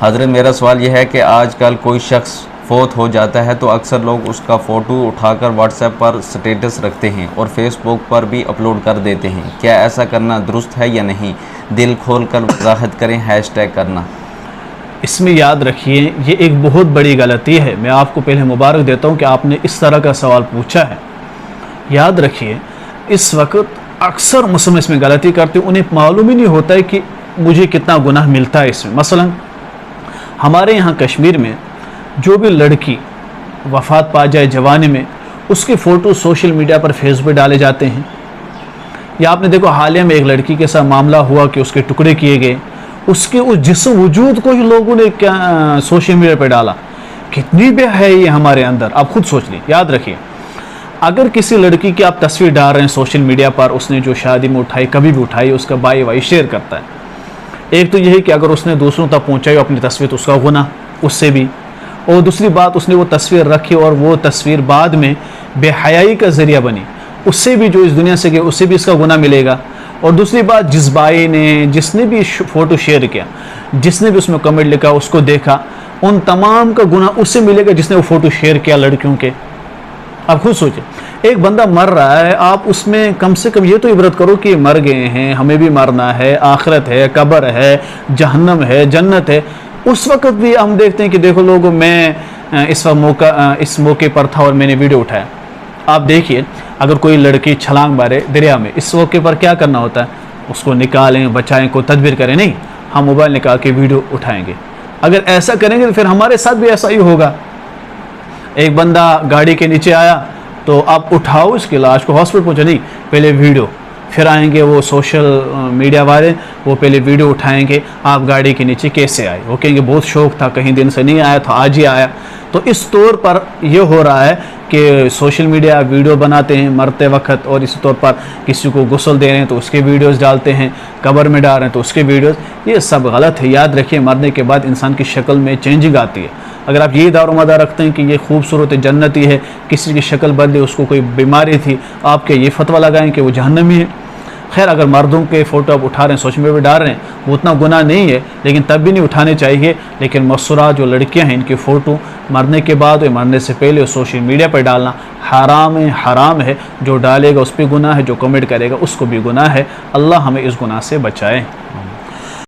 हज़रत मेरा सवाल यह है कि आजकल कोई शख्स फोत हो जाता है तो अक्सर लोग उसका फ़ोटो उठाकर व्हाट्सएप पर स्टेटस रखते हैं और फेसबुक पर भी अपलोड कर देते हैं। क्या ऐसा करना दुरुस्त है या नहीं? दिल खोल कर वजाहत करें, हैशटैग करना। इसमें याद रखिए ये एक बहुत बड़ी गलती है। मैं आपको पहले मुबारक देता हूँ कि आपने इस तरह का सवाल पूछा है। याद रखिए इस वक्त अक्सर मुस्लिम इसमें गलती करते हैं, उन्हें मालूम ही नहीं होता है कि मुझे कितना गुनाह मिलता है इसमें। मसलन हमारे यहाँ कश्मीर में जो भी लड़की वफ़ात पा जाए जवानी में, उसके फ़ोटो सोशल मीडिया पर फेसबुक डाले जाते हैं। या आपने देखो हालिया में एक लड़की के साथ मामला हुआ कि उसके टुकड़े किए गए, उसके उस जिस्म वजूद को ही लोगों ने क्या सोशल मीडिया पर डाला। कितनी बेहयाई है हमारे अंदर, आप खुद सोच लीजिए। याद रखिए अगर किसी लड़की की आप तस्वीर डाल रहे हैं सोशल मीडिया पर, उसने जो शादी में उठाई कभी भी उठाई, उसका बाई वाई शेयर करता है। एक तो यही कि अगर उसने दूसरों तक पहुंचाई अपनी तस्वीर तो उसका गुनाह उससे भी, और दूसरी बात उसने वो तस्वीर रखी और वो तस्वीर बाद में बेहयाई का ज़रिया बनी, उससे भी, जो इस दुनिया से गए, उससे भी इसका गुनाह मिलेगा। और दूसरी बात, जिस भाई ने, जिसने भी फ़ोटो शेयर किया, जिसने भी उसमें कमेंट लिखा, उसको देखा, उन तमाम का गुनाह उससे मिलेगा जिसने वो फ़ोटो शेयर किया लड़कियों के। आप खुद सोचिए, एक बंदा मर रहा है, आप उसमें कम से कम ये तो इबरत करो कि मर गए हैं, हमें भी मरना है, आखिरत है, कब्र है, जहन्नम है, जन्नत है। उस वक्त भी हम देखते हैं कि देखो लोगों, मैं इस मौके पर था और मैंने वीडियो उठाया। आप देखिए अगर कोई लड़की छलांग मारे दरिया में, इस मौके पर क्या करना होता है? उसको निकालें, बचाएं, को तदबीर करें। नहीं, हम मोबाइल निकाल के वीडियो उठाएंगे। अगर ऐसा करेंगे तो फिर हमारे साथ भी ऐसा ही होगा। एक बंदा गाड़ी के नीचे आया तो आप उठाओ इसकी लाश को, हॉस्पिटल पहुंचा नहीं, पहले वीडियो, फिर आएंगे वो सोशल मीडिया वाले, वो पहले वीडियो उठाएंगे आप गाड़ी के नीचे कैसे आए। वो कहेंगे बहुत शौक था, कहीं दिन से नहीं आया था, आज ही आया। तो इस तौर पर यह हो रहा है कि सोशल मीडिया वीडियो बनाते हैं मरते वक्त, और इसी तौर पर किसी को गुस्ल दे रहे हैं तो उसके वीडियोस डालते हैं, कब्र में डाल रहे हैं तो उसके वीडियोस। ये सब गलत है। याद रखिए मरने के बाद इंसान की शक्ल में चेंजिंग आती है। अगर आप ये दारोमदार रखते हैं कि ये खूबसूरत जन्नती है, किसी की शक्ल बदले, उसको कोई बीमारी थी, आपके ये फतवा लगाएं कि वो जहन्नमी है। खैर, अगर मर्दों के फ़ोटो आप उठा रहे हैं, सोशल मीडिया पर डाल रहे हैं, वो उतना गुनाह नहीं है, लेकिन तब भी नहीं उठाने चाहिए। लेकिन मसूरा जो लड़कियां हैं, इनकी फ़ोटो मरने के बाद या मरने से पहले सोशल मीडिया पर डालना हराम है, हराम है। जो डालेगा उस पर गुनाह है, जो कमेंट करेगा उसको भी गुनाह है। अल्लाह हमें इस गुनाह से बचाए।